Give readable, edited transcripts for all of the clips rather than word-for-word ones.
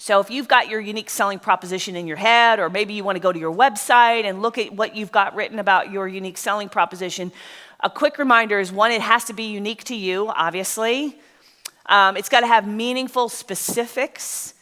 So if you've got your unique selling proposition in your head, or maybe you want to go to your website and look at what you've got written about your unique selling proposition, a quick reminder is, one, it has to be unique to you, obviously. It's got to have meaningful specifics.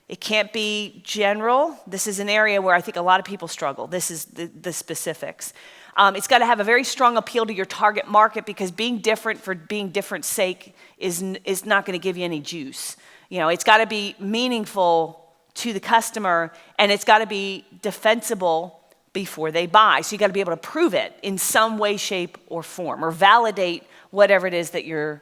It can't be general. This is an area where I think a lot of people struggle. This is the specifics. It's got to have a very strong appeal to your target market, because being different for being different's sake is not going to give you any juice. It's got to be meaningful to the customer, and it's got to be defensible before they buy. So you got to be able to prove it in some way, shape, or form, or validate whatever it is that your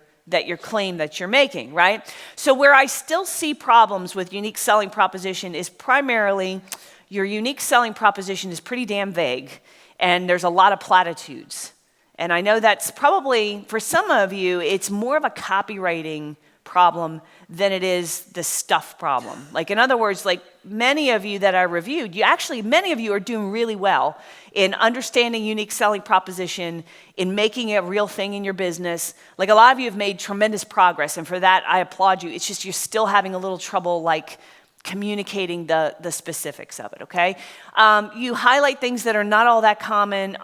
claim that you're making, right? So where I still see problems with unique selling proposition is primarily your unique selling proposition is pretty damn vague, and there's a lot of platitudes. And I know that's probably, for some of you, it's more of a copywriting problem than it is the stuff problem. Like, in other words, like many of you that I reviewed, many of you are doing really well in understanding unique selling proposition, in making it a real thing in your business. Like, a lot of you have made tremendous progress, and for that, I applaud you. It's just you're still having a little trouble, like, communicating the specifics of it, okay? You highlight things that are not all that common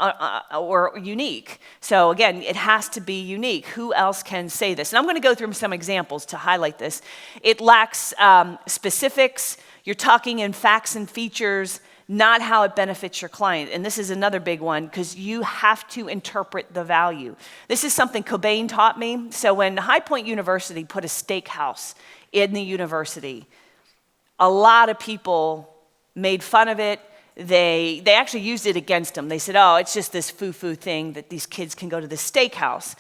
or unique. So again, it has to be unique. Who else can say this? And I'm going to go through some examples to highlight this. It lacks specifics. You're talking in facts and features, not how it benefits your client. And this is another big one, because you have to interpret the value. This is something Cobain taught me. So when High Point University put a steakhouse in the university, a lot of people made fun of it. They actually used it against him. They said, oh, it's just this foo-foo thing that these kids can go to the steakhouse.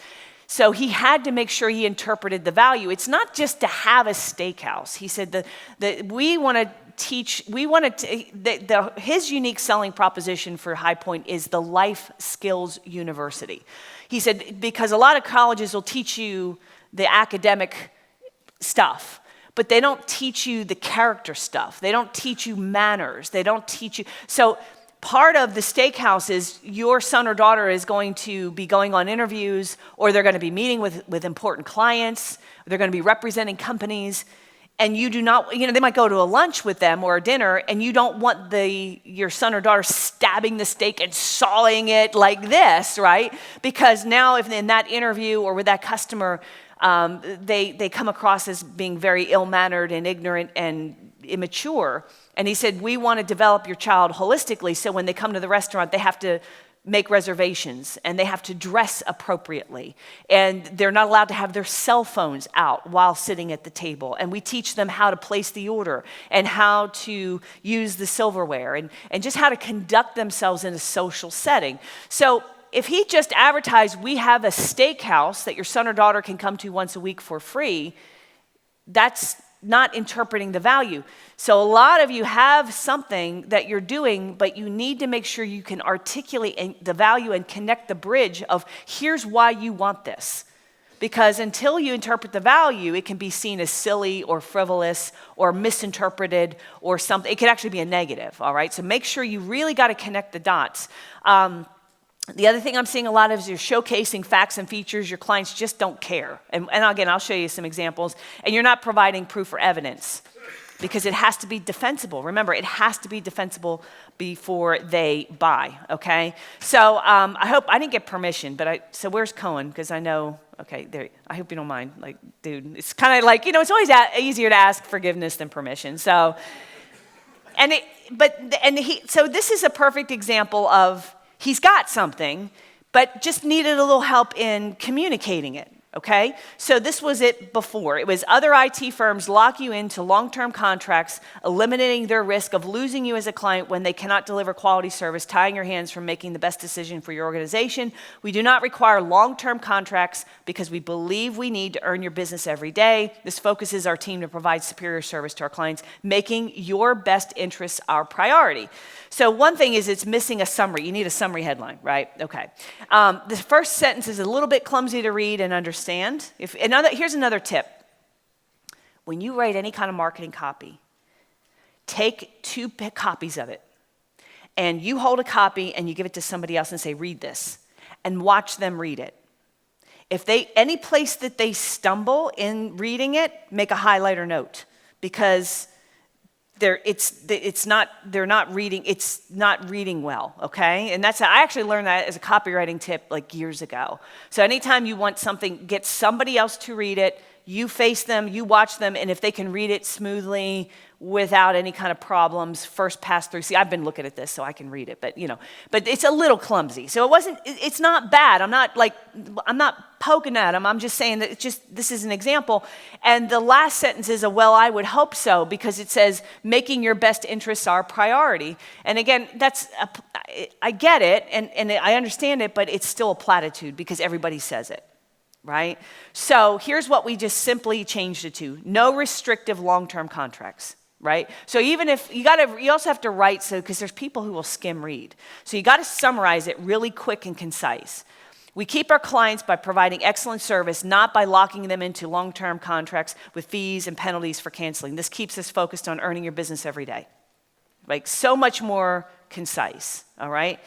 So he had to make sure he interpreted the value. It's not just to have a steakhouse. He said that we want to teach, his unique selling proposition for High Point is the life skills university. He said, because a lot of colleges will teach you the academic stuff, but they don't teach you the character stuff. They don't teach you manners. They don't teach you. So part of the steakhouse is your son or daughter is going to be going on interviews, or they're going to be meeting with important clients. They're going to be representing companies. And you do not, they might go to a lunch with them or a dinner, and you don't want your son or daughter stabbing the steak and sawing it like this, right? Because now if in that interview or with that customer, they come across as being very ill-mannered and ignorant and immature. And he said, we want to develop your child holistically, so when they come to the restaurant, they have to make reservations, and they have to dress appropriately. And they're not allowed to have their cell phones out while sitting at the table. And we teach them how to place the order, and how to use the silverware, and just how to conduct themselves in a social setting. So if he just advertised, we have a steakhouse that your son or daughter can come to once a week for free, that's not interpreting the value. So a lot of you have something that you're doing, but you need to make sure you can articulate the value and connect the bridge of, here's why you want this. Because until you interpret the value, it can be seen as silly or frivolous or misinterpreted or something. It could actually be a negative, all right? So make sure you really got to connect the dots. The other thing I'm seeing a lot of is you're showcasing facts and features. Your clients just don't care. And again, I'll show you some examples. And you're not providing proof or evidence, because it has to be defensible. Remember, it has to be defensible before they buy, okay? So I hope, I didn't get permission, so where's Cohen? Because I know, okay, there, I hope you don't mind. Like, dude, it's kind of like, it's always easier to ask forgiveness than permission. So, so this is a perfect example of, he's got something, but just needed a little help in communicating it, okay? So this was it before. It was other IT firms lock you into long-term contracts, eliminating their risk of losing you as a client when they cannot deliver quality service, tying your hands from making the best decision for your organization. We do not require long-term contracts because we believe we need to earn your business every day. This focuses our team to provide superior service to our clients, making your best interests our priority. So one thing is it's missing a summary. You need a summary headline, right? Okay. The first sentence is a little bit clumsy to read and understand. Here's another tip. When you write any kind of marketing copy, take 2 copies of it, and you hold a copy and you give it to somebody else and say, read this, and watch them read it. If any place that they stumble in reading it, make a highlighter note, because they're not reading well, okay? And I actually learned that as a copywriting tip like years ago. So anytime you want something, get somebody else to read it, you face them, you watch them, and if they can read it smoothly without any kind of problems, first pass through. See, I've been looking at this so I can read it, but it's a little clumsy. So it's not bad. I'm not poking at them. I'm just saying that this is an example. And the last sentence is I would hope so, because it says, making your best interests our priority. And again, I get it, and I understand it, but it's still a platitude because everybody says it. Right? So here's what we just simply changed it to: no restrictive long-term contracts, right? So even if you also have to write, because there's people who will skim read. So you got to summarize it really quick and concise. We keep our clients by providing excellent service, not by locking them into long-term contracts with fees and penalties for canceling. This keeps us focused on earning your business every day. Like, so much more concise, all right?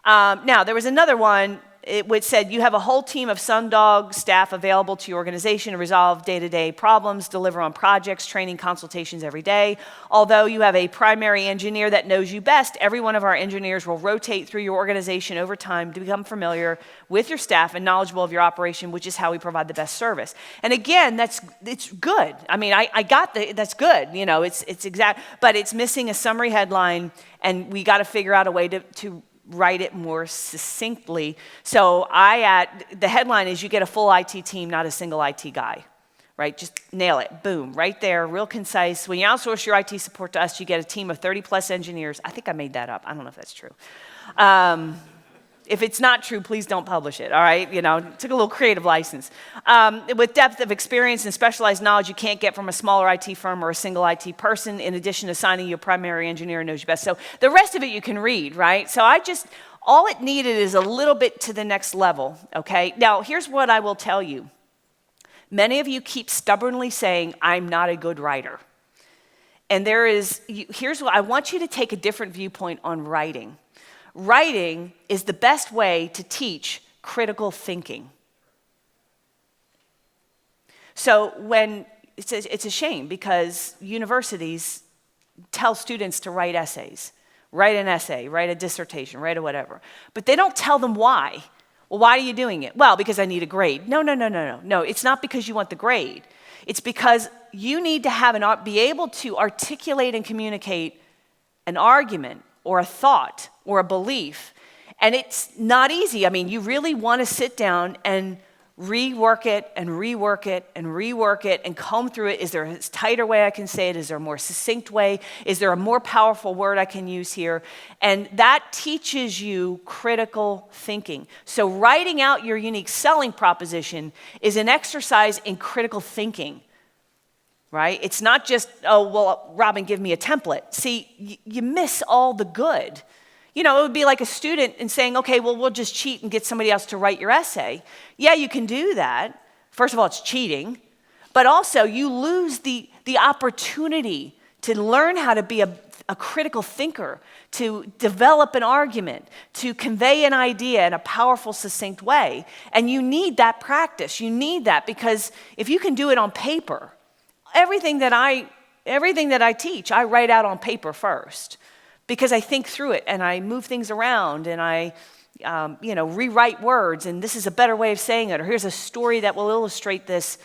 Now, there was another one. It said, you have a whole team of Sundog staff available to your organization to resolve day-to-day problems, deliver on projects, training, consultations every day. Although you have a primary engineer that knows you best, every one of our engineers will rotate through your organization over time to become familiar with your staff and knowledgeable of your operation, which is how we provide the best service. And again, it's good. I mean, I got that's good. It's exact, but it's missing a summary headline, and we got to figure out a way to write it more succinctly. So the headline is, you get a full IT team, not a single IT guy, right? Just nail it, boom, right there, real concise. When you outsource your IT support to us, you get a team of 30 plus engineers. I think I made that up. I don't know if that's true. If it's not true, please don't publish it, all right? Took a little creative license. With depth of experience and specialized knowledge you can't get from a smaller IT firm or a single IT person, in addition to assigning you a primary engineer who knows you best. So the rest of it you can read, right? So all it needed is a little bit to the next level, okay? Now, here's what I will tell you. Many of you keep stubbornly saying, I'm not a good writer. And here's what I want you to take: a different viewpoint on writing. Writing is the best way to teach critical thinking. So when it's a shame, because universities tell students to write essays, write an essay, write a dissertation, write a whatever, but they don't tell them why. Well, why are you doing it? Well, because I need a grade. No. It's not because you want the grade. It's because you need to be able to articulate and communicate an argument or a thought or a belief. And it's not easy. I mean, you really want to sit down and rework it and rework it and rework it and comb through it. Is there a tighter way I can say it? Is there a more succinct way? Is there a more powerful word I can use here? And that teaches you critical thinking. So writing out your unique selling proposition is an exercise in critical thinking. Right? It's not just, Robin, give me a template. See, you miss all the good. It would be like a student and saying, okay, well, we'll just cheat and get somebody else to write your essay. Yeah, you can do that. First of all, it's cheating. But also, you lose the opportunity to learn how to be a critical thinker, to develop an argument, to convey an idea in a powerful, succinct way. And you need that practice. You need that, because if you can do it on paper, everything that I teach, I write out on paper first, because I think through it and I move things around and I, rewrite words, and this is a better way of saying it, or here's a story that will illustrate this,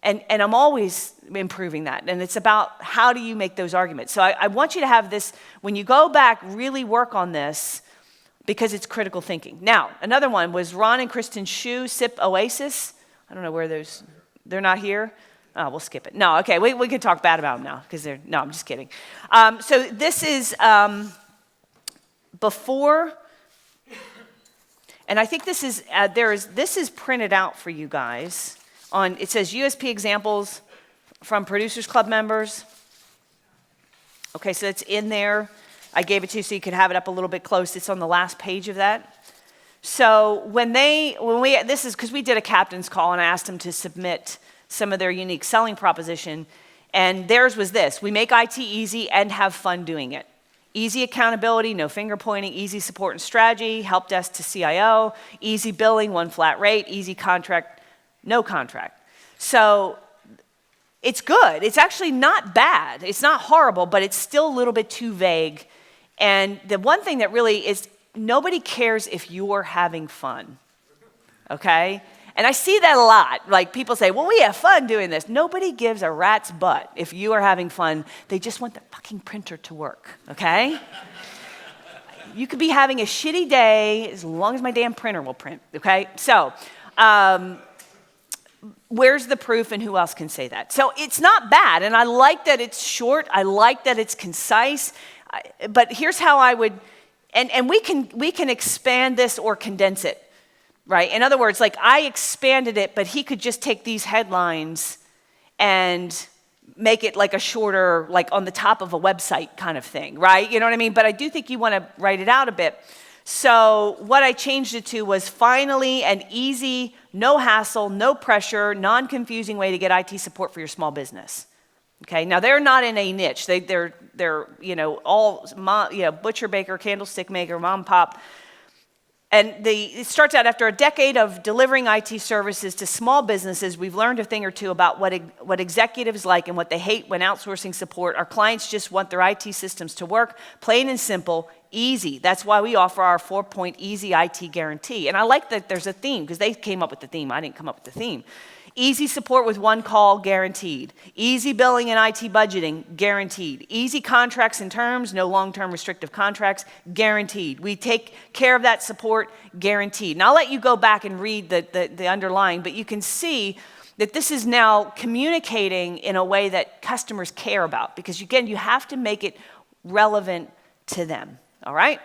and I'm always improving that. And it's about, how do you make those arguments? So I want you to have this, when you go back, really work on this, because it's critical thinking. Now, another one was Ron and Kristen Shu, SIP Oasis. I don't know where they're not here. Oh, we'll skip it. No, okay, we can talk bad about them now, because no, I'm just kidding. So this is before, and I think this is, this is printed out for you guys. It says USP examples from Producers Club members. Okay, so it's in there. I gave it to you so you could have it up a little bit close. It's on the last page of that. So this is because we did a captain's call, and I asked them to submit some of their unique selling proposition, and theirs was this: we make IT easy and have fun doing it. Easy accountability, no finger pointing, easy support and strategy, help desk to CIO, easy billing, one flat rate, easy contract, no contract. So It's good. It's actually not bad. It's not horrible, but it's still a little bit too vague. And the one thing that really is, nobody cares if you're having fun, okay? And I see that a lot. Like people say, well, we have fun doing this. Nobody gives a rat's butt if you are having fun. They just want the fucking printer to work, okay? You could be having a shitty day as long as my damn printer will print, okay? So, where's the proof and who else can say that? So it's not bad, and I like that it's short. I like that it's concise. But here's how I would, and we can expand this or condense it. Right? In other words, like I expanded it, but he could just take these headlines and make it like a shorter, like on the top of a website kind of thing, right? You know what I mean? But I do think you want to write it out a bit. So what I changed it to was finally an easy, no hassle, no pressure, non-confusing way to get IT support for your small business. Okay, now they're not in a niche. They're all butcher, baker, candlestick maker, mom, pop. And it starts out after a decade of delivering IT services to small businesses, we've learned a thing or two about what executives like and what they hate when outsourcing support. Our clients just want their IT systems to work, plain and simple, easy. That's why we offer our 4-point easy IT guarantee. And I like that there's a theme, because they came up with the theme. I didn't come up with the theme. Easy support with one call, guaranteed. Easy billing and IT budgeting, guaranteed. Easy contracts and terms, no long-term restrictive contracts, guaranteed. We take care of that support, guaranteed. And I'll let you go back and read the underlying, but you can see that this is now communicating in a way that customers care about, because again, you have to make it relevant to them, all right?